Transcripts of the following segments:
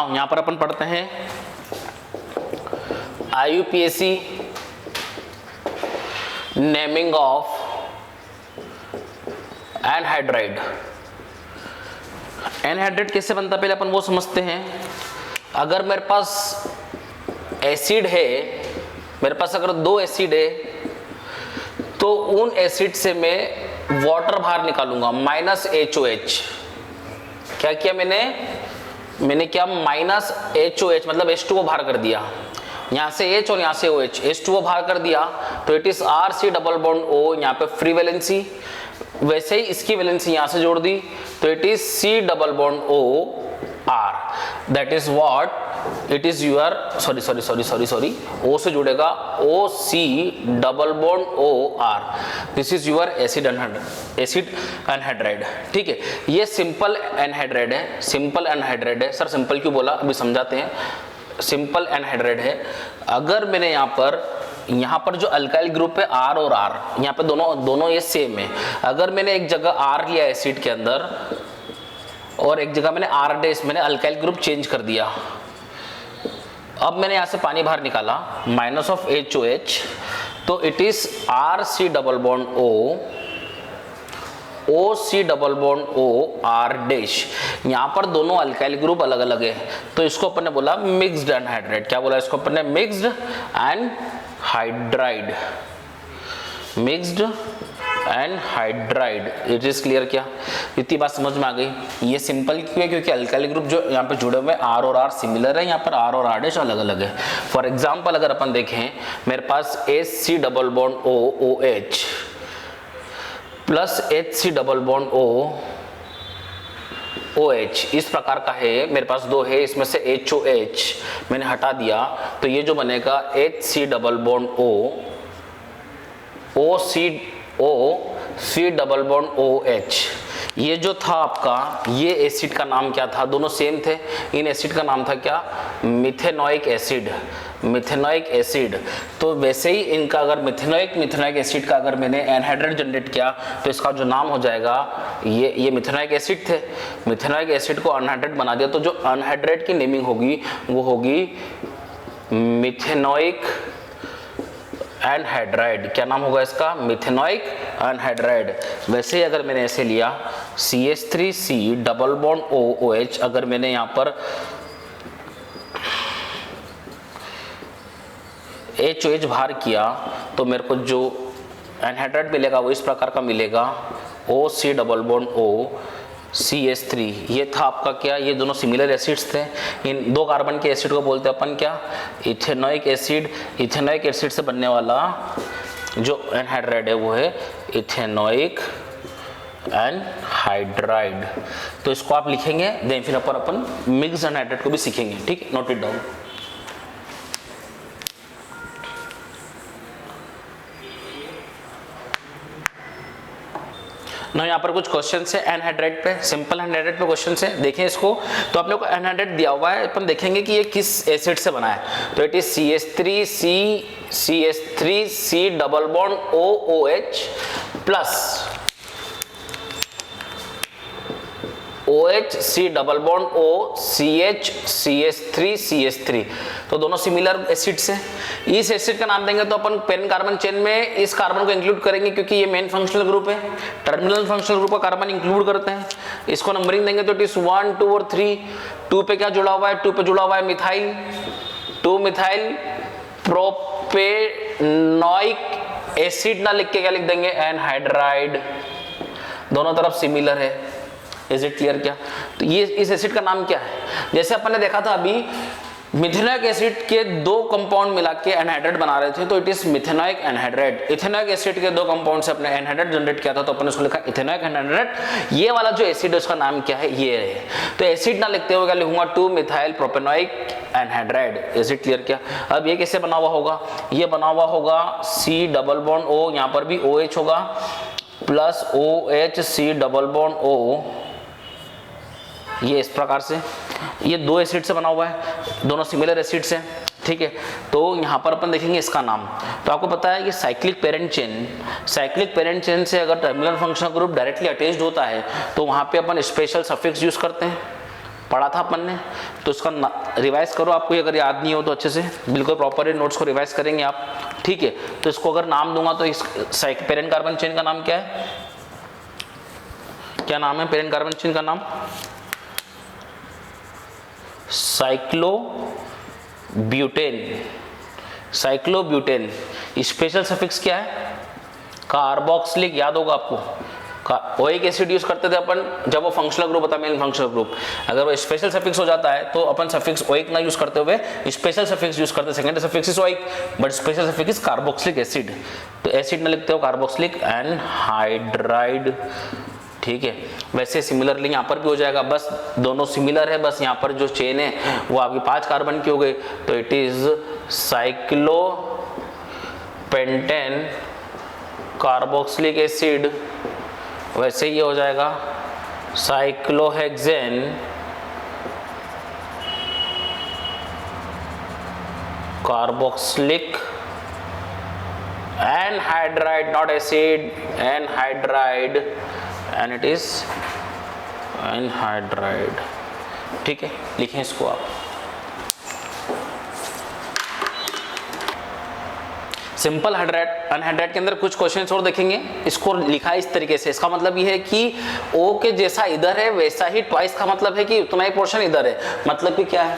Now यहां पर अपन पढ़ते हैं IUPAC naming of anhydride. Anhydride कैसे बनता है पहले अपन वो समझते हैं। अगर मेरे पास एसिड है, मेरे पास अगर 2 एसिड है तो उन एसिड से मैं वाटर बाहर निकालूंगा -HOH। क्या किया मैंने क्या -HOH मतलब H2O बाहर कर दिया, यहां से H और यहां से OH, H2O बाहर कर दिया तो it is RC double bond O, यहां पे फ्री वैलेंसी, वैसे ही इसकी वैलेंसी यहां से जोड़ दी तो it is C double bond O R, that is what it is your sorry O से जुड़ेगा OC double bond OR, this is your acid anhydride. ठीक है, ये सिंपल एनहाइड्राइड है। सिंपल एनहाइड्राइड है, सर सिंपल क्यों बोला अभी समझाते हैं। सिंपल एनहाइड्राइड है। अगर मैंने यहाँ पर जो अल्काइल ग्रुप है R और R, यहाँ पे दोनों ये सेम है। अगर मैंने एक जगह R लिया एसिड के अंदर और एक जगह मैंने R डैश, मैंने अल्काइल ग्रुप चेंज कर दिया, अब मैंने यहाँ से पानी बाहर निकाला -HOH तो it is RC double bond O, OC double bond O R dash. यहाँ पर दोनों अल्काइल ग्रुप अलग अलग है तो इसको अपन ने बोला मिक्स्ड एनहाइड्राइड। क्या बोला इसको अपन ने? Mixed anhydride, mixed anhydride. It is clear? क्या इतनी बात समझ में आ गई? ये सिंपल क्यों है? क्योंकि अल्काइल ग्रुप जो यहाँ पे जुड़े हुए R और R सिमिलर है, यहाँ पर R और R डैश अलग अलग है। फॉर एग्जाम्पल अगर अपन देखें, मेरे पास HC double bond O OH plus HC double bond O OH इस प्रकार का है, मेरे पास 2 है, इसमें से HOH मैंने हटा दिया तो ये जो बनेगा HC double bond OC double bond OH। ये जो था आपका, ये एसिड का नाम क्या था? दोनों सेम थे। इन एसिड का नाम था क्या? Methanoic acid, methanoic acid. तो वैसे ही इनका अगर मिथेनोइक एसिड का अगर मैंने एनहाइड्राइड जनरेट किया तो इसका जो नाम हो जाएगा, ये मिथेनोइक एसिड थे, मिथेनोइक एसिड को अनहाइड्राइड बना दिया तो जो अनहाइड्राइड की नेमिंग होगी वो होगी मिथेनोइक एनहाइड्राइड। क्या नाम होगा इसका? Methanoic anhydride. वैसे ही अगर मैंने ऐसे लिया CH3C डबल बॉन्ड OH, अगर मैंने यहाँ पर HOH बाहर किया तो मेरे को जो एनहाइड्राइड मिलेगा वो इस प्रकार का मिलेगा OC double bond O CH3। ये था आपका क्या? ये दोनों सिमिलर एसिड्स थे। इन 2 कार्बन के एसिड को बोलते हैं अपन क्या? Ethanoic acid. इथेनोइक एसिड से बनने वाला जो एनहाइड्राइड है वो है इथेनोइक एनहाइड्राइड। तो इसको आप लिखेंगे, देन फिर अपन मिक्स्ड एनहाइड्राइड को भी सीखेंगे। ठीक है, नोट इट डाउन। ना यहाँ पर कुछ क्वेश्चंस है एनहाइड्राइड पे, सिंपल एनहाइड्राइड पे क्वेश्चंस है, देखें इसको। तो आप लोग को एनहाइड्राइड दिया हुआ है, अपन देखेंगे कि ये किस एसिड से बना है। तो it is CH3C double bond OOH plus OHC double bond O CH3CH3। तो दोनों सिमिलर एसिड्स हैं। इस एसिड का नाम देंगे तो अपन पेन कार्बन चेन में इस कार्बन को इंक्लूड करेंगे क्योंकि ये मेन फंक्शनल ग्रुप है। टर्मिनल फंक्शनल ग्रुप का कार्बन इंक्लूड करते हैं। इसको नंबरिंग देंगे तो इट इज 1 2 और 3। 2 पे क्या जुड़ा हुआ है? 2 पे जुड़ा हुआ है मिथाइल, 2 मिथाइल प्रोपेनोइक एसिड ना लिख के क्या लिख देंगे? एनहाइड्राइड। दोनों तरफ सिमिलर है। Is it clear? क्या तो ये इस एसिड का नाम क्या है? जैसे अपन ने देखा था अभी मिथेनोइक एसिड के 2 कंपाउंड मिला के एनहाइड्राइड बना रहे थे तो it is methanoic anhydride. Ethanoic acid के 2 कंपाउंड से अपने एनहाइड्राइड जनरेट किया था तो अपन उसको लिखा इथेनोइक एनहाइड्राइड। ये वाला जो एसिड है उसका नाम क्या है? ये है। तो एसिड ना लिखते हुए क्या लिखूंगा? 2 methyl propanoic anhydride. Is it clear? क्या अब ये कैसे बना हुआ होगा? ये बना हुआ होगा C डबल बॉन्ड O, यहाँ पर भी OH होगा plus OHC double bond O, ये इस प्रकार से। ये 2 एसिड से बना हुआ है, दोनों सिमिलर एसिड्स हैं। ठीक है, तो यहाँ पर अपन देखेंगे इसका नाम। तो आपको पता है कि cyclic parent chain, cyclic parent chain से अगर terminal functional group directly attached होता है तो वहाँ पे अपन स्पेशल सफिक्स यूज करते हैं। पढ़ा था अपन ने, तो उसका रिवाइज करो। आपको अगर याद नहीं हो तो अच्छे से बिल्कुल प्रॉपर नोट्स को रिवाइज करेंगे आप, ठीक है। तो इसको अगर नाम दूंगा तो इस पेरेंट कार्बन चेन का नाम क्या है, क्या नाम है पेरेंट कार्बन चेन का नाम? साइक्लोब्यूटेन। साइक्लोब्यूटेन। स्पेशल सफिक्स क्या है? कार्बोक्सिलिक। याद होगा आपको, ओइक एसिड यूज करते थे अपन जब वो फंक्शनल ग्रुप होता है, मेन फंक्शनल ग्रुप। अगर वो स्पेशल सफिक्स हो जाता है तो अपन सफिक्स ओइक ना यूज करते हुए स्पेशल सफिक्स यूज करते हैं। Secondary suffix is oic but special suffix is carboxylic acid. तो एसिड ना लिखते हो कार्बोक्सिलिक एनहाइड्राइड, ठीक है। वैसे सिमिलरली यहाँ पर भी हो जाएगा, बस दोनों सिमिलर है, बस यहाँ पर जो चेन है वो आपकी 5 कार्बन की हो गई, तो it is cyclopentane carboxylic acid. वैसे ये हो जाएगा cyclohexane carboxylic anhydride, not acid, anhydride, and it is anhydride, ठीक है। लिखें इसको आप। सिंपल हाइड्राइड अनहाइड्राइड के अंदर कुछ क्वेश्चंस और देखेंगे। इसको लिखा है इस तरीके से, इसका मतलब ये है कि O के जैसा इधर है वैसा ही ट्वाइस का मतलब है कि उतना ही पोर्शन इधर है, मतलब कि क्या है,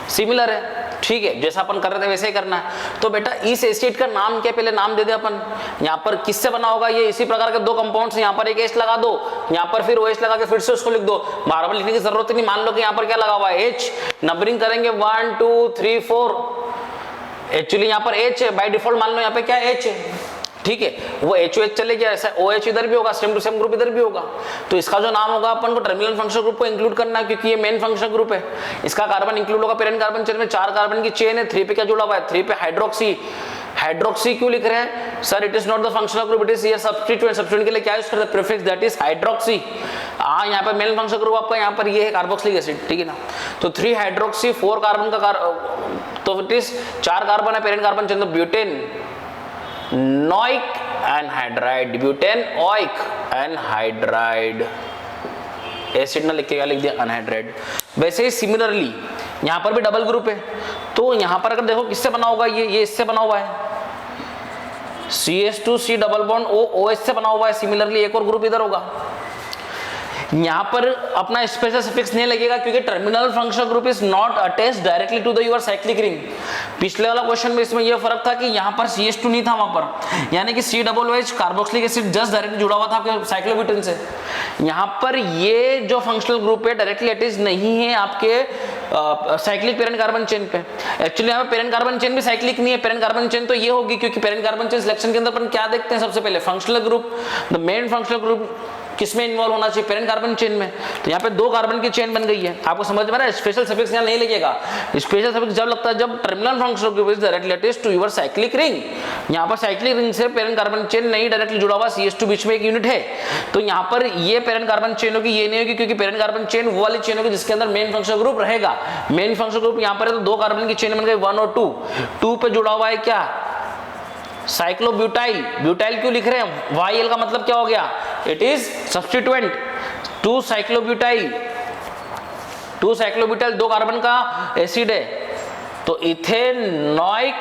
सिमिलर है, ठीक है। जैसा अपन कर रहे थे वैसे ही करना है। तो बेटा इस एसिड का नाम क्या, पहले नाम दे दे अपन। यहाँ पर किससे बना होगा ये, इसी प्रकार के 2 कंपाउंड्स, यहाँ पर एक H लगा दो, यहाँ पर फिर OH लगा के फिर से उसको लिख दो, बार बार लिखने की जरूरत नहीं। मान लो कि यहाँ पर क्या लगा हुआ है, H, नंबरिंग करेंगे 1 2 3 4, एक्चुअली यहाँ पर H है, बाय डिफॉल्ट मान लो यहाँ पे क्या H है, ठीक है। वो HOH चले गया, ऐसा OH इधर भी होगा, सेम टू सेम ग्रुप इधर भी होगा। तो इसका जो नाम होगा अपन को टर्मिनल फंक्शनल ग्रुप को इंक्लूड करना है, क्योंकि ये मेन फंक्शनल ग्रुप है। इसका कार्बन इंक्लूड होगा पेरेंट कार्बन चेन में। 4 कार्बन की चेन है, 3 पे क्या जुड़ा हुआ है, 3 पे हाइड्रोक्सी। हाइड्रोक्सी क्यों लिख रहे हैं sir? It is not the functional group, it is here substituent. Substituent के लिए क्या यूज करते हैं, प्रीफिक्स, दैट इज हाइड्रोक्सी। यहाँ पे मेन फंक्शनल ग्रुप आपका यहाँ पर ये है कार्बोक्सिलिक एसिड, ठीक है ना। तो 3 हाइड्रोक्सी 4 कार्बन का तो इट इज 4 कार्बन है पेरेंट कार्बन चेन, तो butanoic anhydride, butanoic anhydride. Acid ना लिख के क्या लिख दिया, अनहाइड्राइड। वैसे ही सिमिलरली यहाँ पर भी डबल ग्रुप है, तो यहाँ पर अगर देखो किससे बना होगा, ये इससे बना हुआ है, CH2C डबल बॉन्ड OH से बना हुआ है। सिमिलरली एक और ग्रुप इधर होगा। यहाँ पर अपना स्पेशल सफिक्स नहीं लगेगा क्योंकि terminal functional group is not attached directly to the your cyclic ring. पिछले वाला क्वेश्चन में इसमें यह फर्क था कि यहाँ पर CH2 नहीं था वहां पर, यानी कि COOH carboxylic acid just directly जुड़ा हुआ था आपके साइक्लोब्यूटेन से। यहाँ पर ये जो फंक्शनल ग्रुप है डायरेक्टली अटैच्ड नहीं है आपके साइक्लिक पेरेंट कार्बन चेन पे। एक्चुअली यहाँ पे पेरेंट कार्बन चेन भी साइक्लिक नहीं है, पेरेंट कार्बन चेन तो ये होगी, क्योंकि पेरेंट कार्बन चेन सिलेक्शन के अंदर अपन क्या देखते हैं सबसे पहले, functional group. The main functional group किसमें इन्वॉल्व होना चाहिए, पेरेंट कार्बन चेन में। तो यहाँ पे 2 कार्बन की चेन बन गई है। आपको समझ में आ रहा है, स्पेशल सफिक्स यहाँ नहीं लगेगा। स्पेशल सफिक्स जब लगता है जब terminal functional group is directly attached to your cyclic ring. यहाँ पर साइक्लिक रिंग से पेरेंट कार्बन चेन नहीं डायरेक्टली जुड़ा हुआ, CH2 बीच में एक यूनिट है, तो यहाँ पर ये पेरेंट कार्बन चेन होगी, ये नहीं होगी, क्योंकि पेरेंट कार्बन चेन वो वाली चेन होगी जिसके अंदर मेन फंक्शनल ग्रुप रहेगा। मेन फंक्शनल ग्रुप यहाँ पर है, तो 2 कार्बन की चेन बन गई 1 और 2 पे जुड़ा हुआ है क्या, साइक्लोब्यूटाइल। ब्यूटाइल क्यों लिख रहे हैं, YL का मतलब क्या हो गया, इट इज सब्स्टिट्यूएंट 2 साइक्लोब्यूटाइल। 2 साइक्लोब्यूटाइल 2 कार्बन का एसिड है, तो इथेनोइक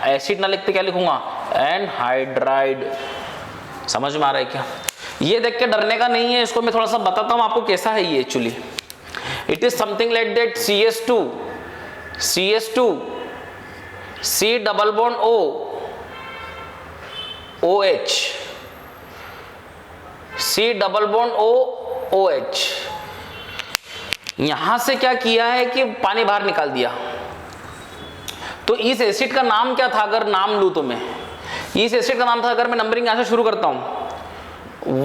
एसिड ना लिखते क्या लिखूंगा, एनहाइड्राइड। समझ में आ रहा है क्या? ये देख के डरने का नहीं है, इसको मैं थोड़ा सा बताता हूं आपको कैसा है ये। Actually it is something like that, CH2 C double bond OH, C double bond OH। यहां से क्या किया है कि पानी बाहर निकाल दिया। तो इस एसिड का नाम क्या था, अगर नाम लूं तो मैं इस एसिड का नाम था, अगर मैं नंबरिंग यहां से शुरू करता हूं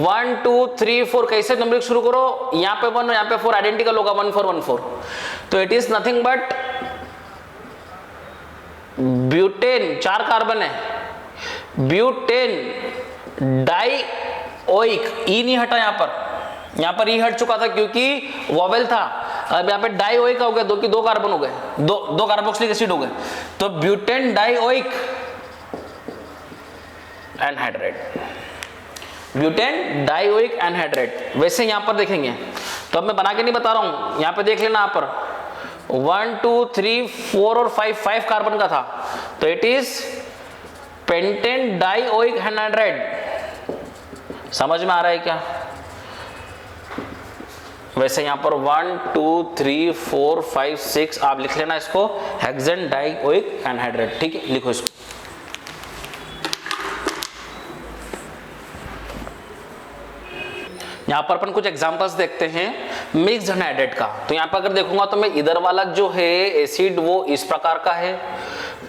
1 2 3 4, कैसे नंबरिंग शुरू करो, यहां पे 1 यहां पे 4 आइडेंटिकल होगा, 1 4 1 4। तो it is nothing but butane, 4 carbon है, ब्यूटेन डाइओइक। ई नहीं हटा यहाँ पर ई हट चुका था क्योंकि वोवेल था। अब यहाँ पे डाइओइक हो गया, 2 की 2 कार्बन हो गए, 2 कार्बोक्सिलिक एसिड हो गए, तो butane dioic anhydride, butane dioic anhydride. वैसे यहाँ पर देखेंगे तो अब मैं बना के नहीं बता रहा हूं, यहां पे देख लेना यहाँ पर 1 2 3 4 और 5 कार्बन का था, तो it is pentane dioic anhydride. समझ में आ रहा है क्या? वैसे यहां पर 1 2 3 4 5 6 आप लिख लेना इसको, हेक्सेन डाइओइक एनहाइड्राइड। ठीक है, लिखो इसको। यहाँ पर अपन कुछ एग्जांपल्स देखते हैं मिक्स्ड एनहाइड्रेट का। तो यहाँ पर अगर देखूंगा तो मैं इधर वाला जो है एसिड वो इस प्रकार का है,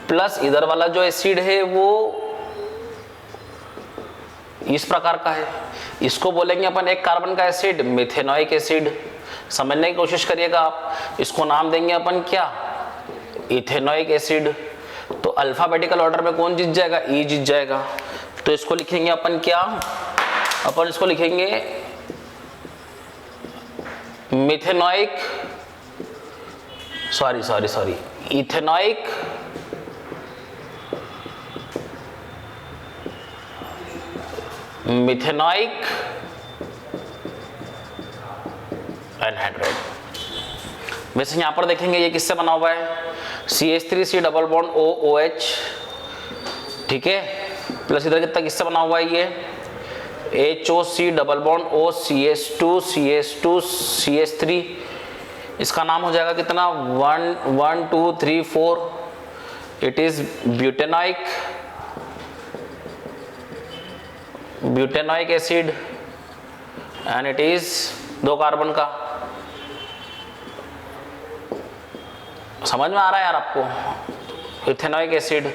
प्लस इधर वाला जो एसिड है वो इस प्रकार का है। इसको बोलेंगे अपन एक कार्बन का एसिड मिथेनोइक एसिड। समझने की कोशिश करिएगा आप। इसको नाम देंगे अपन क्या? Ethanoic acid. तो अल्फाबेटिकल ऑर्डर में कौन जीत जाएगा? ई जीत जाएगा। तो इसको लिखेंगे अपन क्या? अपन इसको लिखेंगे methanoic, sorry ethanoic methanoic anhydride. वैसे यहां पर देखेंगे ये किससे बना हुआ है? CH3C डबल बॉन्ड OOH, ठीक है, प्लस इधर कितना किससे बना हुआ है? ये HOC double bond O CH2 CH3। इसका नाम हो जाएगा कितना? 1 2 3 4। It is butanoic acid and it is 2 carbon का। समझ में आ रहा है यार आपको? इथेनोइक एसिड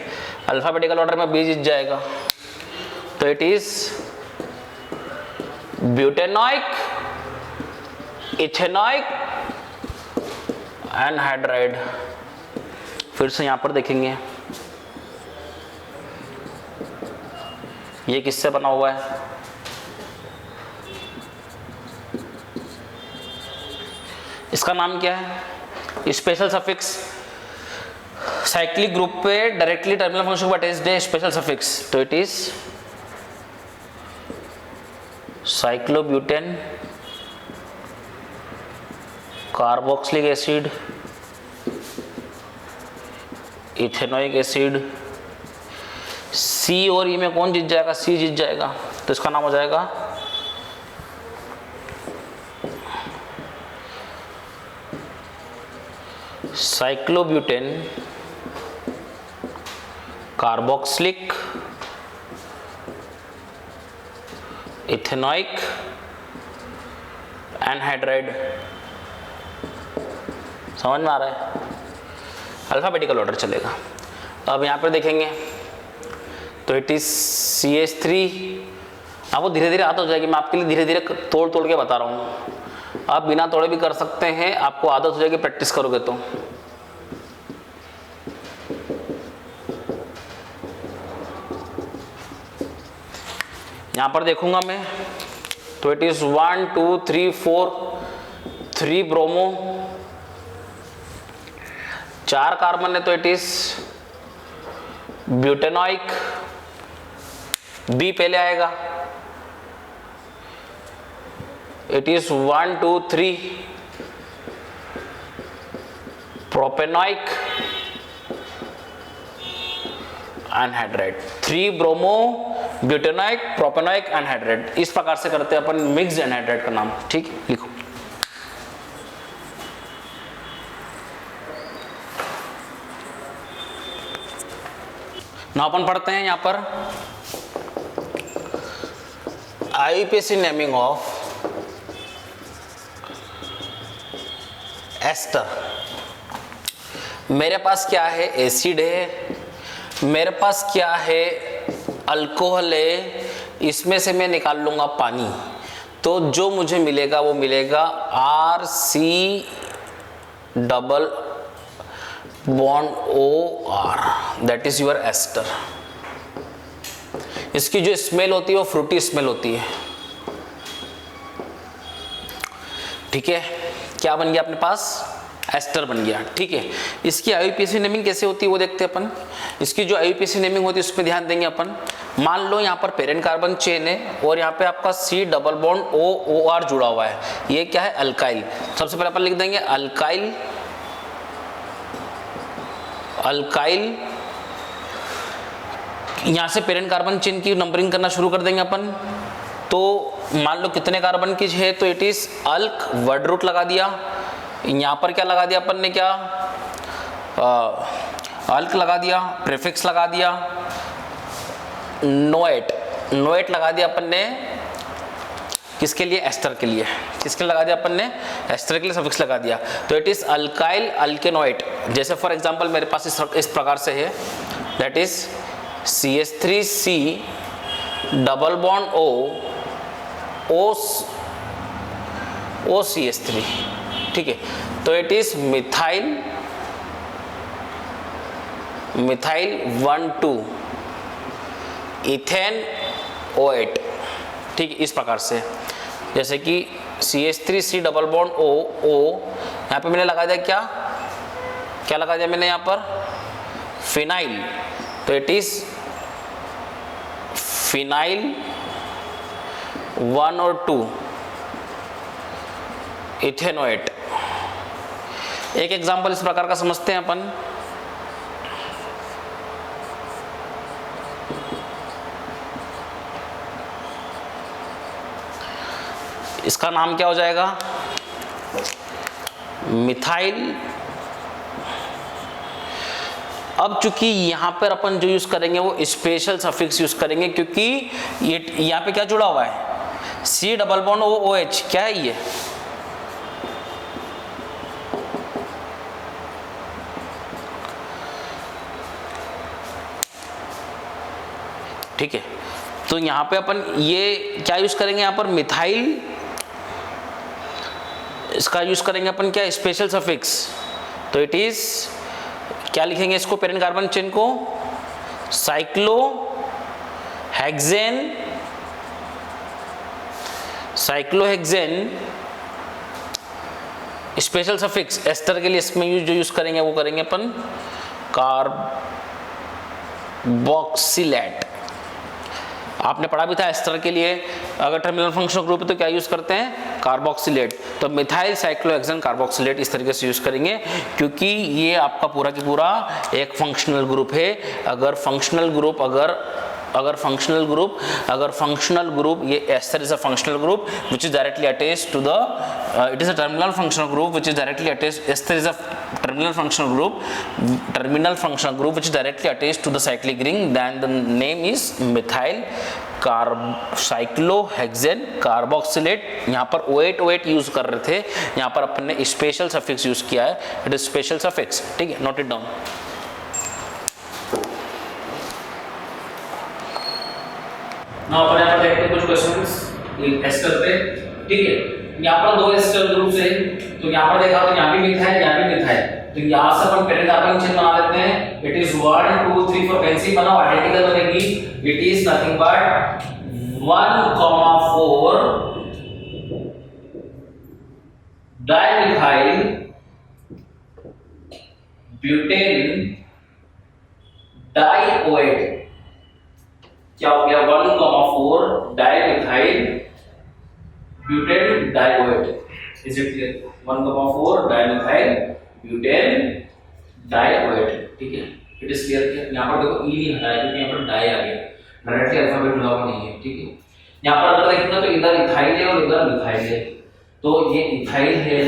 अल्फाबेटिकल ऑर्डर में बी जीत जाएगा। तो it is butanoic ethanoic anhydride. फिर से यहां पर देखेंगे ये किससे बना हुआ है? इसका नाम क्या है? Special suffix. साइक्लिक ग्रुप पे डायरेक्टली टर्मिनल फंक्शन को अटैच्ड है स्पेशल सफिक्स। तो it is cyclobutane carboxylic acid ethanoic acid. C और ई में कौन जीत जाएगा? सी जीत जाएगा। तो इसका नाम हो जाएगा साइक्लोब्यूटेन कार्बोक्सिलिक इथेनोइक एनहाइड्राइड। समझ में आ रहा है? अल्फाबेटिकल ऑर्डर चलेगा। अब यहाँ पर देखेंगे तो इट इज CH3। आपको धीरे धीरे आदत हो जाएगी, मैं आपके लिए धीरे धीरे तोड़ के बता रहा हूँ। आप बिना तोड़े भी कर सकते हैं, आपको आदत हो जाएगी प्रैक्टिस करोगे तो। यहाँ पर देखूंगा मैं तो इट इज 1 2 3 4 3 ब्रोमो, 4 कार्बन है तो इट इज ब्यूटेनोइक। बी पहले आएगा। It is 1 2 3 propanoic anhydride. 3 bromo butanoic propanoic anhydride. इस प्रकार से करते हैं अपन मिक्स्ड एनहाइड्राइड का नाम। ठीक, लिखो। ना अपन पढ़ते हैं यहां पर IUPAC नेमिंग ऑफ एस्टर। मेरे पास क्या है? एसिड है। मेरे पास क्या है? अल्कोहल है। इसमें से मैं निकाल लूंगा पानी, तो जो मुझे मिलेगा वो मिलेगा RC double bond OR, that is your ester. इसकी जो स्मेल होती है वो फ्रूटी स्मेल होती है। ठीक है, क्या बन गया अपने पास? एस्टर बन गया, ठीक है। इसकी आईयूपीएसी नेमिंग कैसे होती है वो देखते हैं अपन। इसकी जो आईयूपीएसी नेमिंग होती है उसमें ध्यान देंगे अपन। मान लो यहाँ पर पेरेंट कार्बन चेन है और यहाँ पे आपका C डबल बॉन्ड OR जुड़ा हुआ है, ये क्या है, अल्काइल। सबसे पहले अपन लिख देंगे अल्काइल, अल्काइल। यहाँ से पेरेंट कार्बन चेन की नंबरिंग करना शुरू कर देंगे अपन। तो मान लो कितने कार्बन की है, तो इट इज अल्क, वर्ड रूट लगा दिया। यहाँ पर क्या लगा दिया अपन ने, क्या अल्क लगा दिया, प्रीफिक्स लगा दिया, नोएट, नोएट लगा दिया अपन ने किसके लिए, एस्टर के लिए। किसके लिए लगा दिया अपन ने, एस्टर के लिए सफिक्स लगा दिया। तो इट इज अल्काइल अल्केनोएट। जैसे फॉर एग्जांपल मेरे पास इस प्रकार से है, that is CH3C double bond O CH3, ठीक है। तो it is methyl 1,2 ethane O8, ठीक है। इस प्रकार से जैसे कि CH3C डबल बॉन्ड O, यहाँ पे मैंने लगा दिया क्या लगा दिया मैंने यहाँ पर, फिनाइल। तो इट इज फिनाइल 1 और 2 इथेनोएट। एक एग्जांपल इस प्रकार का समझते हैं अपन। इसका नाम क्या हो जाएगा, मिथाइल। अब चूंकि यहां पर अपन जो यूज करेंगे वो स्पेशल सफिक्स यूज करेंगे, क्योंकि ये यहां पे क्या जुड़ा हुआ है, C डबल बॉन्ड OH, क्या है ये, ठीक है। तो यहां पे अपन ये क्या यूज करेंगे, यहां पर मिथाइल, इसका यूज करेंगे अपन क्या, स्पेशल सफिक्स। तो इट इज क्या लिखेंगे इसको, पेरेंट कार्बन चेन को cyclohexane special suffix ester के लिए इसमें जो यूज करेंगे वो करेंगे अपन कार्बोक्सिलेट। आपने पढ़ा भी था एस्टर के लिए अगर टर्मिनल फंक्शनल ग्रुप है तो क्या यूज करते हैं, कार्बोक्सिलेट। तो मिथाइल साइक्लोहेक्सेन कार्बोक्सिलेट इस तरीके से यूज करेंगे, क्योंकि ये आपका पूरा की पूरा एक फंक्शनल ग्रुप है। अगर फंक्शनल ग्रुप ये ester is a functional group which is directly attached to the it is a terminal functional group which is directly attached, ester is a terminal functional group which is directly attached to the cyclic ring, then the name is methyl cyclohexane carboxylate. यहाँ पर OH use कर रहे थे, यहाँ पर अपन ने special suffix use किया है, इट इज स्पेशल सफिक्स, ठीक है, नोट इट डाउन। नाउ अपन यहाँ पर देखते हैं कुछ क्वेश्चंस एस्टर पे, ठीक है। यहाँ पर दो एस्टर ग्रुप्स है, तो यहाँ पर देखा तो यहाँ भी मिथाइल, यहाँ भी मिथाइल। तो यहाँ से अपन पेरेंट कार्बन चेन बना लेते हैं। इट इज 1 2 3 4 पेंसिल बनाओ, आइडेंटिकल बनेगी। It is nothing but 1,4 dimethyl butane dioate. क्या हो गया, 1,4 dimethyl butane dioate. Is it clear, 1,4 dimethyl butane dioate, ठीक है। It is clear. यहाँ पर देखो ई नहीं हटाया क्योंकि यहाँ पर डाई आ गया, डायरेक्टली अल्फाबेट जुड़ा हुआ नहीं है, ठीक है। यहाँ पर अगर देखेंगे तो इधर इथाइल है और इधर मिथाइल है, तो ये इथाइल है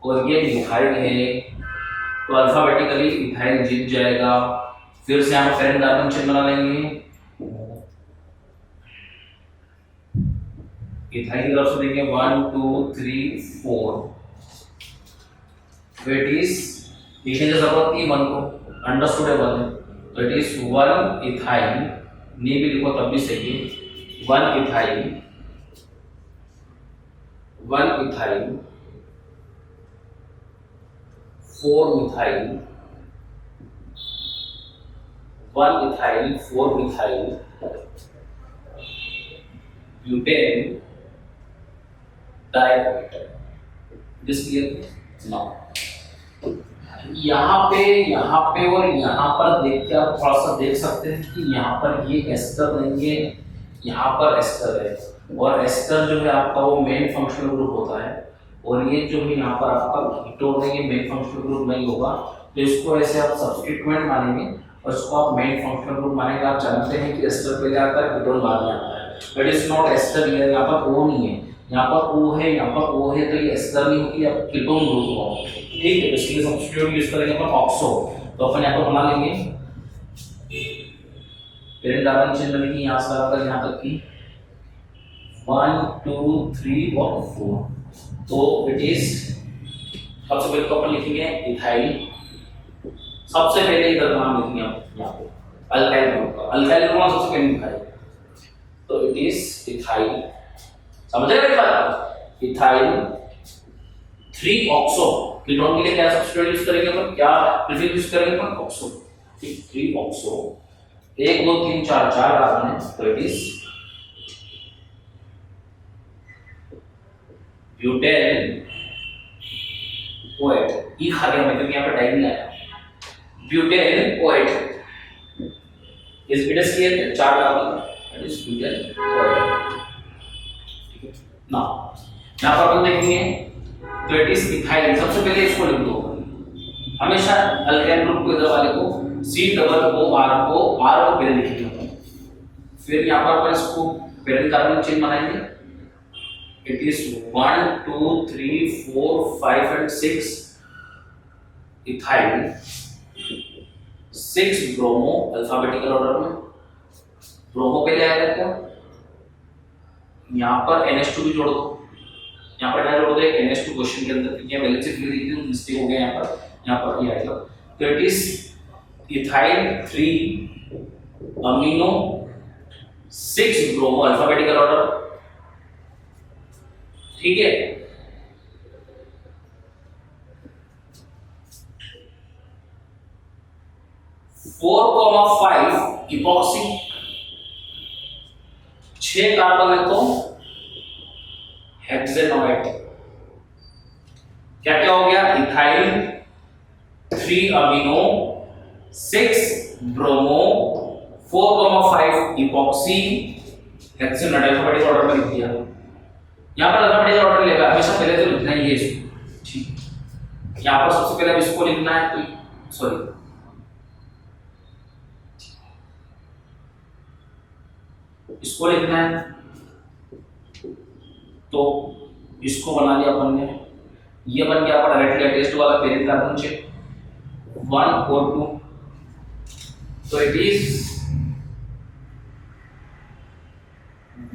और ये मिथाइल है, तो अल्फाबेटिकली इथाइल जीत जाएगा। फिर से यहाँ पर पेरेंट कार्बन चेन बना लेंगे, इथाइल की तरफ से देंगे 1 2 3 4, इट इज लिखने की जरूरत नहीं 1 को, अंडरस्टूड है 1, तो इट इज 1 इथाइल, नहीं भी लिखो तब भी सही है, 1 ethyl 4 methyl 1 ethyl 4 methyl butane dioate. This clear now. यहाँ पे और यहाँ पर देख के आप थोड़ा सा देख सकते हैं कि यहाँ पर ये एस्टर नहीं है, यहाँ पर एस्टर है, और एस्टर जो है आपका वो मेन फंक्शनल ग्रुप होता है, और ये जो है यहाँ पर आपका कीटोन है, ये मेन फंक्शनल ग्रुप नहीं होगा, तो इसको ऐसे आप सब्स्टिट्यूएंट मानेंगे और इसको आप मेन फंक्शनल ग्रुप मानेंगे। आप जानते हैं कि एस्टर पहले आता है, कीटोन बाद में आता है, but is not ester here, यहाँ पर O नहीं है, यहाँ पर O है, यहाँ पर O है, तो ये एस्टर नहीं होगी, अब कीटोन ग्रुप होगा, ठीक है। इसलिए सब्स्टिट्यूट यूज करेंगे अपन ऑक्सो, तो अपन यहाँ पर बना लेंगे पेरेंट कार्बन चेन बनेगी यहाँ से आकर यहाँ तक की 1 2 3 और 4, तो इट इज सबसे पहले तो अपन लिखेंगे इथाइल, सबसे पहले इधर नाम लिखेंगे आप यहाँ पे अल्काइल ग्रुप का, अल्काइल ग्रुप सबसे पहले लिखा है, तो इट इज इथाइल, समझ रहे बात, इथाइल 3 ऑक्सो, कीटोन के लिए क्या सब्स्टिट्यूट यूज करेंगे अपन, क्या प्रीफिक्स यूज करेंगे अपन, ऑक्सो, ठीक, 3 ऑक्सो, 1 2 3 4 4 कार्बन है, तो इट इज ब्यूटेन OH, ई खा गया मैं क्योंकि यहाँ पे डाई नहीं आया, butane OH is it is clear, 4 carbon, it is butane OH, ठीक है ना। यहाँ पर अपन देखेंगे तो इट इज इथाइल, सबसे पहले इसको लिख दो, हमेशा अल्काइल ग्रुप को इधर वाले को COOR को पहले लिखेंगे, फिर यहाँ पर अपन इसको पेरेंट कार्बन चेन बनाएंगे, it is 1 2 3 4 5 and 6 ethyl, 6 bromo, alphabetical order में ब्रोमो पहले आएगा क्या, यहाँ पर NH2 भी जोड़ दो, यहाँ पर क्या जोड़ दो NH2 क्वेश्चन के अंदर, क्योंकि पहले से फिर देखिए मिस्टेक हो गया यहाँ पर ये आएगा, तो it is ethyl 3 amino 6 bromo, alphabetical order, ठीक है। फोर कॉमा 5 इपॉक्सी, 6 कार्बन है तो हेक्सेनोएट, क्या क्या हो गया, ethyl 3 amino 6 bromo 4,5 epoxy hexanoate, alphabetic order में लिख दिया, यहाँ पर अल्फाबेटिक ऑर्डर लेगा, हमेशा पहले तो लिखना ही है इसको, ठीक, यहाँ पर सबसे पहले इसको लिखना है, तो सॉरी इसको लिखना है, तो इसको बना लिया अपन ने, ये बन गया आपका डायरेक्टली अटैच्ड वाला पेरेंट कार्बन चेन 1 और 2, तो इट इज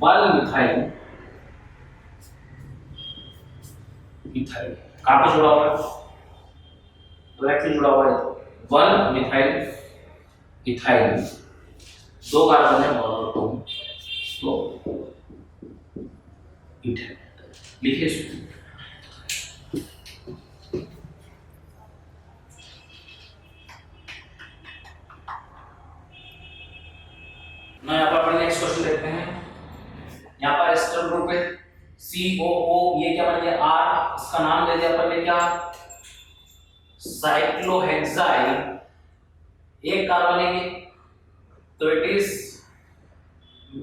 1 मिथाइल, इथाइल कहां पे जुड़ा हुआ है, डायरेक्टली जुड़ा हुआ है, 1 मिथाइल इथाइल, 2 कार्बन है 1 और 2, तो इथाइल लिखिए इसको, ना यहाँ पर अपन नेक्स्ट क्वेश्चन देखते हैं, यहाँ पर एस्टर ग्रुप है COO, ये क्या बन गया R, इसका नाम दे दिया अपन ने क्या, साइक्लोहेक्साइल, एक कार्बन लेंगे तो इट इज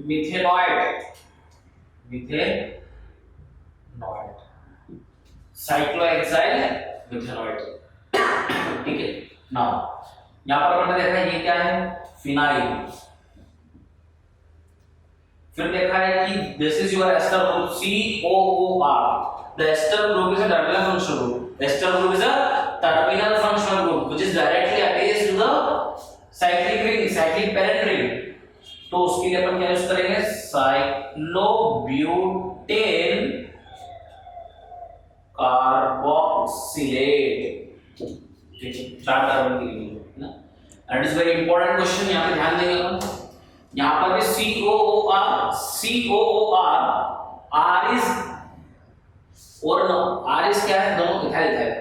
मिथेनॉइड, साइक्लोहेक्साइल मिथेनॉइड, ठीक है ना। यहाँ पर अपन ने देखा ये क्या है, फिनाइल, फिर देखा है कि this is your ester group COOR, the ester group is a terminal functional group, the ester group is a terminal functional group which is directly attached to the cyclic ring, cyclic parent ring, तो उसके लिए अपन क्या use करेंगे, cyclobutane carboxylate, ठीक है, 4 carbon के लिए ना, and is very important question, यहाँ पे ध्यान देंगे अपन, यहाँ पर भी COOR, R इज और R इज क्या है, दोनों इथाइल इथाइल,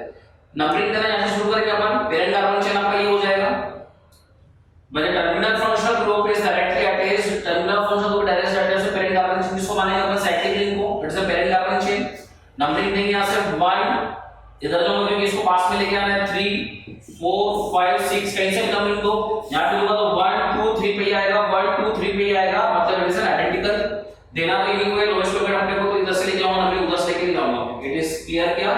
नंबरिंग करना यहाँ से शुरू करेंगे अपन, पेरेंट कार्बन चेन आपका ये हो जाएगा, when a terminal functional group is directly attached, terminal functional group directly attached to parent carbon chain, जिसको मानेंगे अपन साइक्लिक रिंग को, it's a parent carbon chain, numbering देंगे यहाँ से 1, इधर जो क्योंकि इसको पास में लेके आना है 3 4 5 6, कहीं से भी नंबर लिख दो, यहाँ पे लूंगा तो 1 2 3 पे ही आएगा, 1 2 3 पे ही आएगा, मतलब इट इज आइडेंटिकल। देना तो नहीं हुआ लोएस्ट कॉमन अपने को, तो इधर से लेके आऊंगा नंबर, उधर से लेके जाऊंगा। इट इज क्लियर क्या?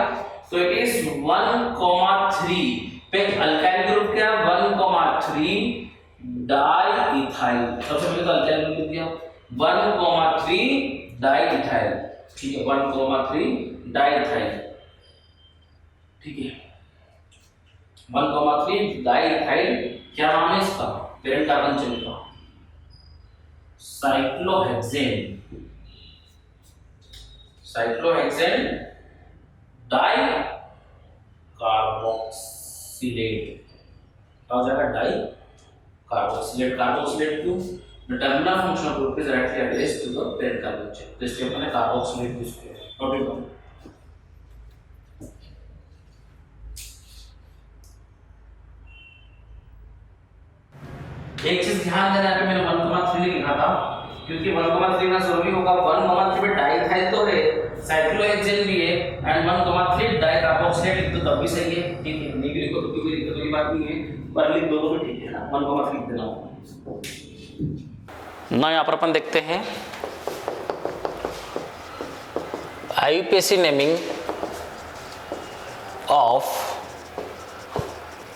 तो इट इज 1,3 पे अल्काइल ग्रुप क्या 1,3 डाई इथाइल। सबसे पहले तो अल्काइल ग्रुप लिख दिया 1,3 डाई इथाइल, ठीक है 1,3 डाई इथाइल, ठीक है 1,3 डाई इथाइल। क्या नाम है इसका? पेरेंट कार्बन चेन का साइक्लोहेक्सेन, साइक्लोहेक्सेन डाई कार्बोक्सिलेट, क्या हो जाएगा? Di carboxylate. कार्बोक्सिलेट क्यों? The terminal functional group is directly attached to the parent carbon chain, तो इसलिए अपने कार्बोक्सिलेट यूज किया। Note it down. एक चीज ध्यान देना है, मैंने 1,3 नहीं लिखा था क्योंकि 1,3 ना जरूरी होगा। 1,3 पे डाइथाइल तो है, साइक्लोहेक्सेन भी है, एंड 1,3 डाइकार्बोक्सिलेट लिख दो तब भी सही है, ठीक है। नहीं भी लिखो तो कोई दिक्कत की बात नहीं है, पर लिख दो तो ठीक है ना, 1,3 लिख देना ना। यहाँ पर अपन देखते हैं IUPAC naming of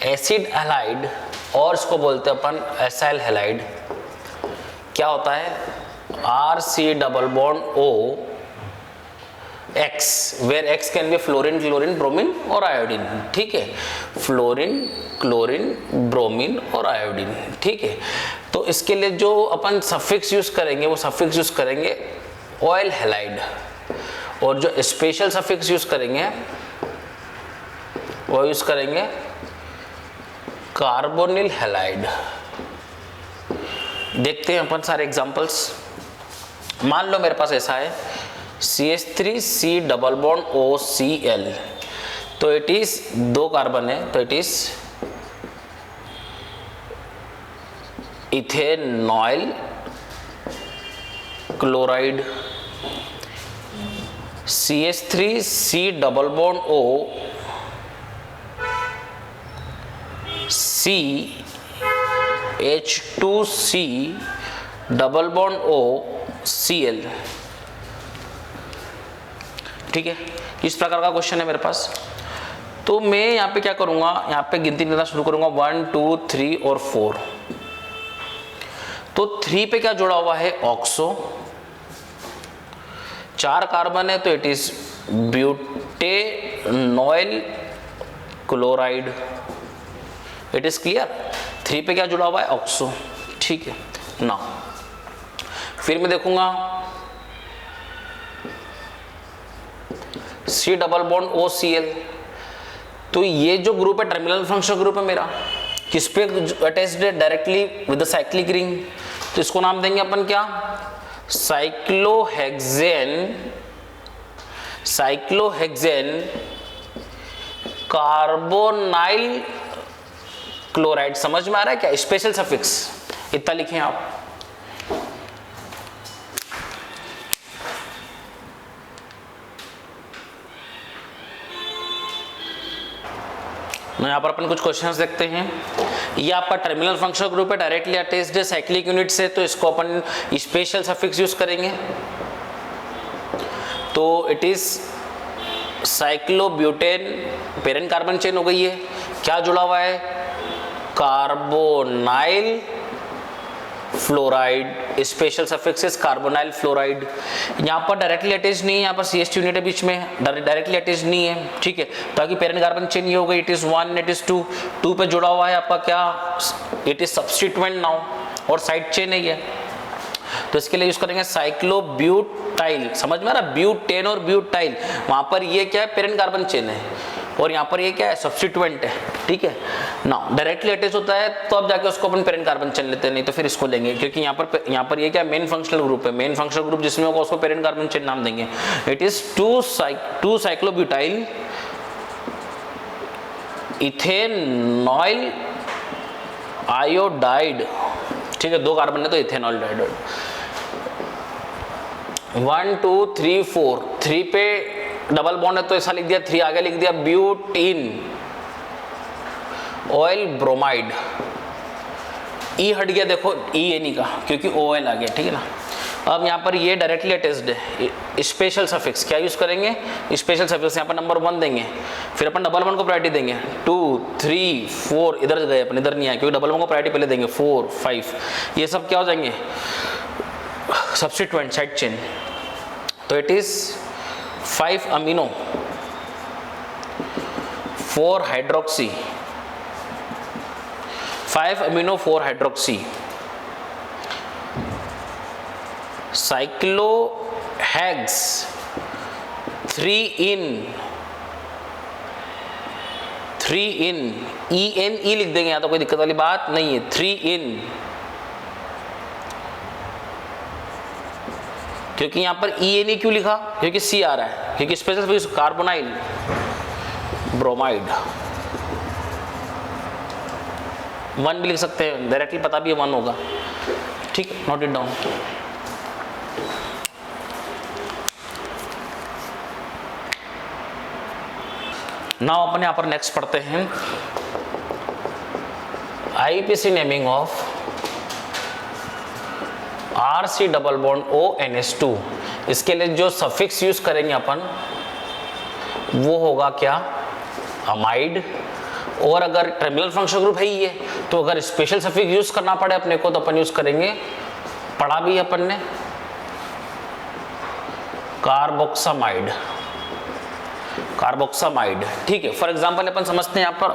acid halide, और इसको बोलते हैं अपन एसाइल हैलाइड। क्या होता है? RC double bond O X, where X can be fluorine, chlorine, bromine और आयोडीन, ठीक है। फ्लोरीन, क्लोरीन, ब्रोमीन और आयोडीन, ठीक है। तो इसके लिए जो अपन सफिक्स यूज करेंगे वो सफिक्स यूज करेंगे ऑयल हैलाइड, और जो स्पेशल सफिक्स यूज करेंगे वो यूज करेंगे कार्बोनिल हैलाइड। देखते हैं अपन सारे एग्जांपल्स। मान लो मेरे पास ऐसा है CH3C डबल बॉन्ड OCl, तो इट इज 2 कार्बन है, तो it is ethanoyl chloride. CH3C double bond O CH2C double bond O Cl, ठीक है। इस प्रकार का क्वेश्चन है मेरे पास। तो मैं यहाँ पे क्या करूँगा, यहाँ पे गिनती करना शुरू करूँगा 1 2 3 और 4। तो 3 पे क्या जुड़ा हुआ है? ऑक्सो। 4 कार्बन है तो it is butanoyl chloride. It is clear. 3 पे क्या जुड़ा हुआ है? ऑक्सो, ठीक है ना। फिर मैं देखूंगा C डबल बॉन्ड OCl, तो ये जो ग्रुप है टर्मिनल फंक्शनल ग्रुप है मेरा, किस पे अटैच्ड है? Directly with the cyclic ring, तो इसको नाम देंगे अपन क्या? Cyclohexane, cyclohexane carbonyl chloride. समझ में आ रहा है क्या? स्पेशल सफिक्स इतना लिखें आप। यहाँ पर अपन कुछ क्वेश्चंस देखते हैं। ये आपका टर्मिनल फंक्शनल ग्रुप है, डायरेक्टली अटैच्ड है साइक्लिक यूनिट से, तो इसको अपन स्पेशल सफिक्स यूज करेंगे। तो it is cyclobutane, parent carbon chain हो गई है। क्या जुड़ा हुआ है? Carbonyl fluoride, special suffixes carbonyl fluoride. यहाँ पर डायरेक्टली अटैच नहीं है, यहाँ पर CH2 यूनिट है बीच में, डायरेक्टली अटैच नहीं है, ठीक है। ताकि पेरेंट कार्बन चेन ये हो गई, इट इज 1, इट इज 2, 2 पे जुड़ा हुआ है आपका क्या? इट इज सब्स्टिट्यूएंट नाउ, और साइड चेन है ये, तो इसके लिए यूज करेंगे साइक्लोब्यूटाइल। समझ में आ रहा? ब्यूटेन और ब्यूटाइल, वहां पर ये क्या है? पेरेंट कार्बन चेन है, और यहाँ पर ये क्या है? सब्स्टिट्यूएंट है, ठीक है ना। डायरेक्टली अटैच होता है तो अब जाके उसको अपन पेरेंट कार्बन चेन लेते हैं, नहीं तो फिर इसको लेंगे, क्योंकि यहाँ पर ये क्या? मेन फंक्शनल ग्रुप है। मेन फंक्शनल ग्रुप जिसमें होगा उसको पेरेंट कार्बन चेन नाम देंगे। इट इज 2 साइक्लोब्यूटाइल इथेनॉइल आयोडाइड, ठीक है। 2 कार्बन है तो इथेनॉइल डाइडाइड। 1 2 3 4, 3 पे डबल बॉन्ड है तो ऐसा लिख दिया, 3 आगे लिख दिया ब्यूटीन, ऑयल ब्रोमाइड, ई हट गया, देखो ई एन का, क्योंकि OL आ गया, ठीक है ना। अब यहाँ पर ये डायरेक्टली अटैच्ड है, स्पेशल सफिक्स क्या यूज करेंगे, स्पेशल सफिक्स। यहाँ पर नंबर 1 देंगे, फिर अपन डबल 1 को प्रायोरिटी देंगे, 2 3 4 इधर गए अपन, इधर नहीं आए क्योंकि डबल 1 को प्रायोरिटी पहले देंगे, 4 5 ये सब क्या हो जाएंगे, सब्स्टिट्यूएंट साइड चेन। तो it is 5 amino 4 hydroxy, 5 amino 4 hydroxy साइक्लोहेक्स 3 in EN लिख देंगे, यहाँ तो कोई दिक्कत वाली बात नहीं है, 3 इन, क्योंकि यहाँ पर EN क्यों लिखा, क्योंकि C आ रहा है, क्योंकि स्पेशल कार्बोनाइल ब्रोमाइड। 1 भी लिख सकते हैं, डायरेक्टली पता भी 1 होगा, ठीक, नोट इट डाउन। नाउ अपन यहाँ पर नेक्स्ट पढ़ते हैं IUPAC naming of RC double bond ONS2। इसके लिए जो सफिक्स यूज करेंगे अपन वो होगा क्या, अमाइड। और अगर टर्मिनल फंक्शनल ग्रुप है ही है, तो अगर स्पेशल सफिक्स यूज करना पड़े अपने को तो अपन यूज करेंगे, पढ़ा भी अपन ने, कार्बोक्सामाइड, कार्बोक्सामाइड, ठीक है। फॉर एग्जांपल अपन समझते हैं यहाँ पर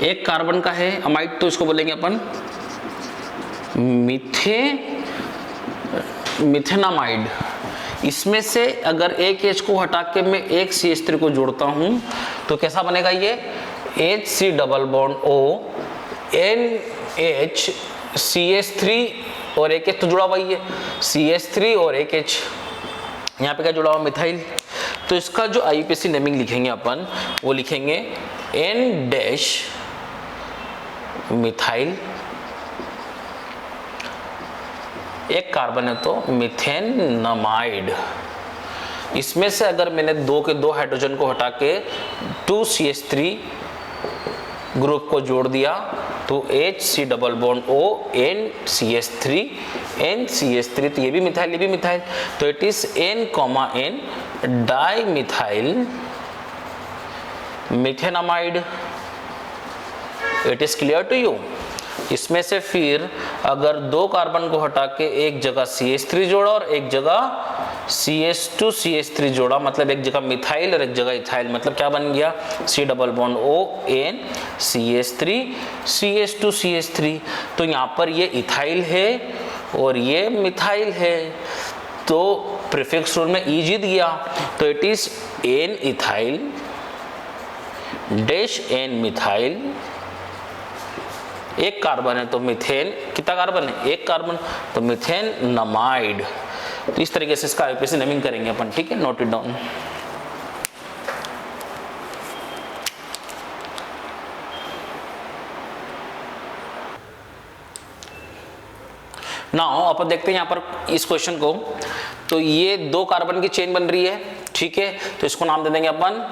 एक कार्बन का है अमाइड, तो इसको बोलेंगे अपन मिथेनामाइड। इसमें से अगर एक H को हटा के मैं एक CH3 को जोड़ता हूं तो कैसा बनेगा, ये HC double bond O NH CH3 और एक H तो जुड़ा हुआ ही है, CH3 और एक H, यहाँ पे क्या जुड़ा हुआ, मिथाइल। तो इसका जो IUPAC नेमिंग लिखेंगे अपन वो लिखेंगे N डैश मिथाइल, एक कार्बन है तो मिथेनमाइड। इसमें से अगर मैंने 2 के 2 हाइड्रोजन को हटा के 2CH3 ग्रुप को जोड़ दिया तो HC double bond O NCH3 NCH3, तो ये भी मिथाइल, ये भी मिथाइल, तो it is N, N dimethyl methanamide. It is clear to you. इसमें से फिर अगर 2 कार्बन को हटा के एक जगह CH3 जोड़ा और एक जगह CH2 CH3 जोड़ा, मतलब एक जगह मिथाइल और एक जगह इथाइल, मतलब क्या बन गया, C double bond O N CH3 CH2 CH3। तो यहाँ पर ये इथाइल है और ये मिथाइल है, तो प्रीफिक्स रूल में E जीत गया, तो it is N ethyl dash N methyl. एक कार्बन है तो मीथेन, कितना कार्बन है, एक कार्बन, तो मिथेनमाइड। तो इस तरीके से इसका IUPAC नेमिंग करेंगे अपन, ठीक है, नोट इट डाउन। नाउ अपन देखते हैं यहाँ पर इस क्वेश्चन को, तो ये 2 कार्बन की चेन बन रही है, ठीक है, तो इसको नाम दे देंगे अपन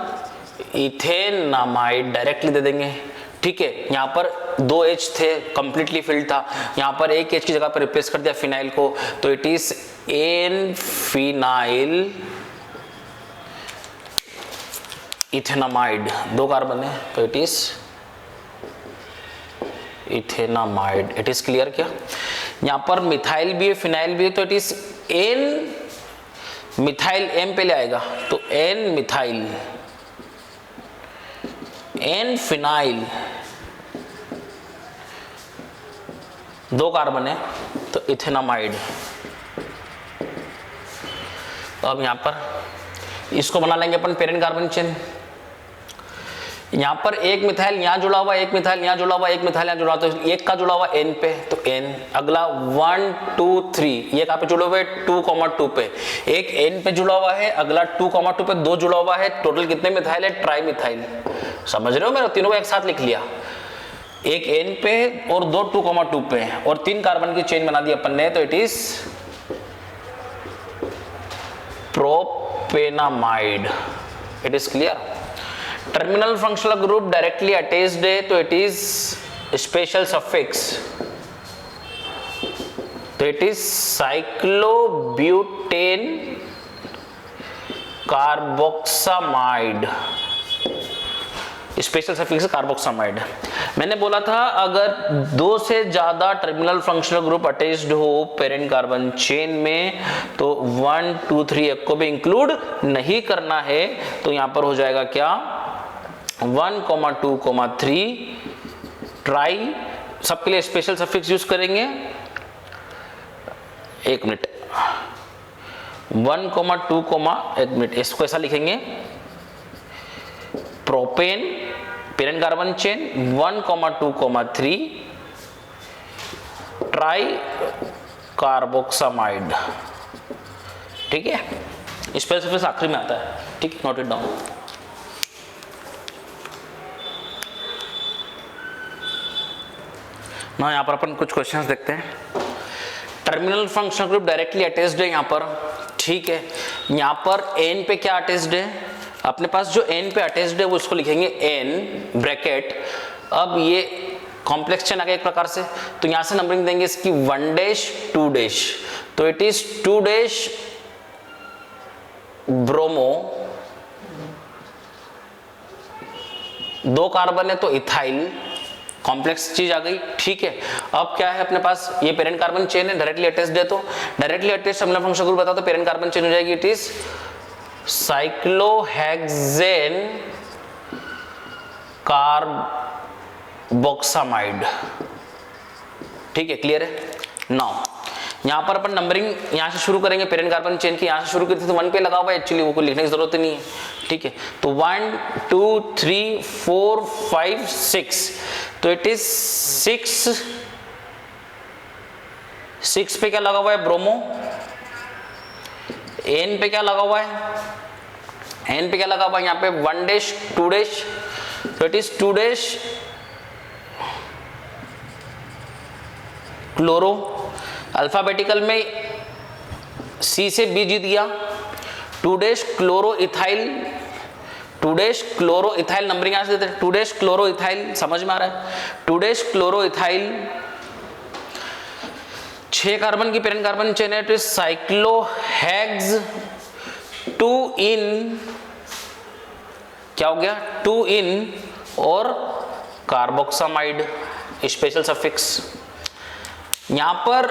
इथेनामाइड, डायरेक्टली दे देंगे, ठीक है। यहाँ पर 2 H थे, कंप्लीटली फिल्ड था, यहाँ पर एक H की जगह पर रिप्लेस कर दिया फिनाइल को, तो it is an phenyl ethanamide. 2 carbon है तो it is ethanamide. It is clear क्या, यहाँ पर मिथाइल भी है फिनाइल भी है, तो it is an methyl, M पे ले आएगा तो N methyl N phenyl. 2 carbon है तो इथेनामाइड। तो अब यहाँ पर इसको बना लेंगे अपन पेरेंट कार्बन चेन। यहाँ पर एक मिथाइल यहाँ जुड़ा हुआ, एक मिथाइल यहाँ जुड़ा हुआ, एक मिथाइल यहाँ जुड़ा हुआ, तो एक का जुड़ा हुआ N पे तो N, अगला 1 2 3 ये कहाँ पे जुड़े हुए 2,2 पे, एक N पे जुड़ा हुआ है, अगला 2,2 पे 2 जुड़ा हुआ है, टोटल कितने मिथाइल है, ट्राई मिथाइल। समझ रहे हो, मेरा तीनों को एक साथ लिख लिया, एक N पे और 2 2,2 पे और 3 कार्बन की चेन बना दी अपन ने, तो it is propanamide. It is clear, terminal functional group directly attached है तो इट इज स्पेशल सफिक्स, तो it is cyclobutane carboxamide, special suffix carboxamide. मैंने बोला था अगर दो से ज्यादा टर्मिनल फंक्शनल ग्रुप अटैच्ड हो पेरेंट कार्बन चेन में तो 1 2 3 एक को भी इंक्लूड नहीं करना है, तो यहां पर हो जाएगा क्या 1, 2, 3 ट्राई, सबके लिए स्पेशल सफिक्स यूज करेंगे। एक मिनट, 1, 2, एक मिनट, इसको ऐसा लिखेंगे propane parent carbon chain 1, 2, 3 try carboxamide, ठीक है। स्पेशल सफिक्स आखिरी में आता है, ठीक, नोट इट डाउन। ना यहां पर अपन कुछ क्वेश्चंस देखते हैं। Terminal functional group directly attached है यहां पर, ठीक है। यहां पर n पे क्या अटैच्ड है, अपने पास जो n पे अटैच्ड है वो उसको लिखेंगे n ब्रैकेट। अब ये कॉम्प्लेक्स चेन आ गया एक प्रकार से, तो यहां से नंबरिंग देंगे इसकी 1 डैश 2 डैश, तो it is 2 dash bromo, 2 carbon है तो इथाइल, कॉम्प्लेक्स चीज आ गई, ठीक है। अब क्या है अपने पास, ये पेरेंट कार्बन चेन है डायरेक्टली अटैच्ड है, तो directly attached terminal functional group बताओ तो पेरेंट कार्बन चेन हो जाएगी इट इज साइक्लोहेक्सेन कार्बोक्सामाइड, ठीक है, क्लियर है। नाउ यहां पर अपन नंबरिंग यहां से शुरू करेंगे, पेरेंट कार्बन चेन की यहां से शुरू करते तो 1 पे लगा हुआ है एक्चुअली, वो कोई लिखने की जरूरत नहीं है, ठीक है। तो 1 2 3 4 5 6, तो इट इज 6 पे क्या लगा हुआ है ब्रोमो, n पे क्या लगा हुआ है, n पे क्या लगा हुआ है यहाँ पे 1 डैश 2 डैश, तो it is 2 dash chloro, alphabetical में C से B जीत गया, 2 dash chloro ethyl, 2 dash chloro ethyl numbering यहां से देते हैं, 2 डैश क्लोरो इथाइल, समझ में आ रहा है, 2 डैश क्लोरो इथाइल, 6 कार्बन की पेरेंट कार्बन चेन है, तो साइक्लोहेक्स 2 इन, क्या हो गया 2 इन और कार्बोक्सामाइड, स्पेशल सफिक्स। यहां पर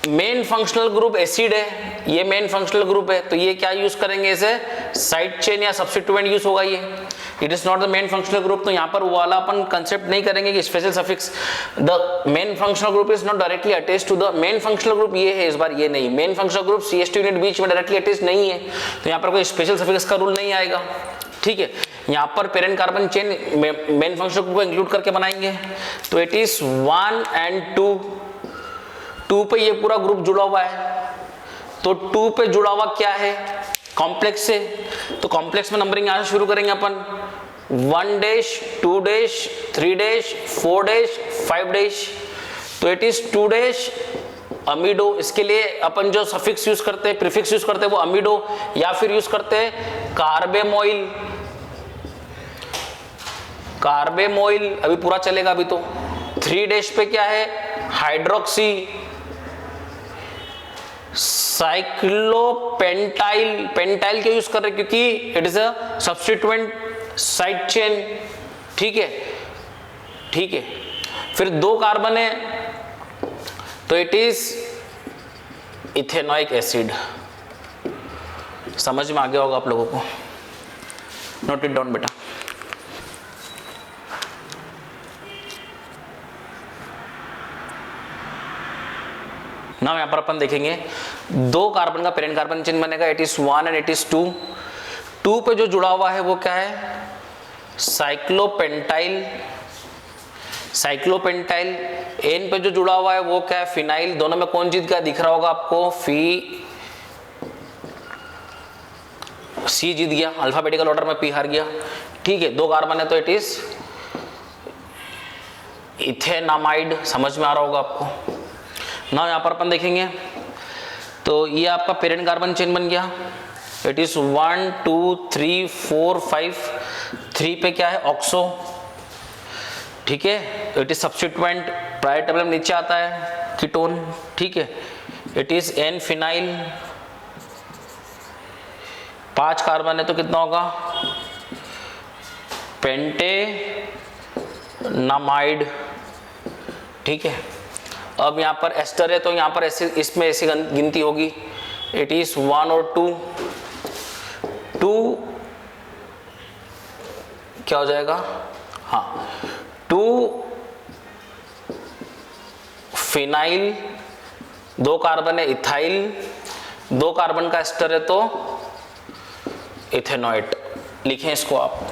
मेन फंक्शनल ग्रुप एसिड है, ये मेन फंक्शनल ग्रुप है, तो ये क्या यूज करेंगे, इसे साइड चेन या सब्स्टिट्यूएंट यूज होगा ये, it is not the main functional group, तो यहां पर वो वाला अपन कंसेप्ट नहीं करेंगे कि special suffix, the main functional group is not directly attached to the main functional group, ये है इस बार, ये नहीं, main functional group CH2 unit बीच में डायरेक्टली अटैच्ड नहीं है, तो यहां पर कोई स्पेशल सफिक्स का रूल नहीं आएगा, ठीक है। यहां पर parent carbon chain main functional group को इंक्लूड करके बनाएंगे, तो इट इज 1 एंड 2 पे ये पूरा ग्रुप जुड़ा हुआ है, तो 2 पे जुड़ा हुआ क्या है, कॉम्प्लेक्स से, तो कॉम्प्लेक्स में नंबरिंग यहां से शुरू करेंगे अपन 1 dash 2 dash 3 dash 4 dash 5 dash, तो इट इज 2 डैश अमीडो, इसके लिए अपन जो सफिक्स यूज करते हैं, प्रीफिक्स यूज करते हैं वो अमीडो, या फिर यूज करते हैं कार्बेमोइल, कार्बेमोइल अभी पूरा चलेगा अभी तो। 3 डैश पे क्या है हाइड्रोक्सी, साइक्लोपेंटाइल, पेंटाइल क्यों यूज कर रहे हैं, क्योंकि it is a substituent side chain, ठीक है, ठीक है। फिर 2 कार्बन है तो इट इज इथेनोइक एसिड, समझ में आ गया होगा आप लोगों को, नोट इट डाउन बेटा। ना यहां पर अपन देखेंगे 2 कार्बन का पेरेंट कार्बन चेन बनेगा, it is 1 and it is 2, 2 पे जो जुड़ा हुआ है वो क्या है साइक्लोपेंटाइल, साइक्लोपेंटाइल, एन पे जो जुड़ा हुआ है वो क्या है फिनाइल, दोनों में कौन जीत गया दिख रहा होगा आपको, सी जीत गया, अल्फाबेटिकल ऑर्डर में पी हार गया, ठीक है। 2 कार्बन है तो इट इज इथेनामाइड, समझ में आ रहा होगा आपको ना। यहां पर अपन देखेंगे तो ये आपका पेरेंट कार्बन चेन बन गया, इट इज 1 2 3 4 5, 3 पे क्या है, ऑक्सो, ठीक है, it is substituent, prior table में नीचे आता है कीटोन, ठीक है, it is an phenyl, 5 carbon है तो कितना होगा, पेंटेनामाइड, ठीक है। अब यहाँ पर एस्टर है तो यहाँ पर ऐसे, इसमें ऐसी गिनती होगी, इट इज 1 और 2 क्या हो जाएगा, हाँ 2 फिनाइल, 2 कार्बन है इथाइल, 2 कार्बन का एस्टर है तो इथेनॉइट, लिखें इसको आप।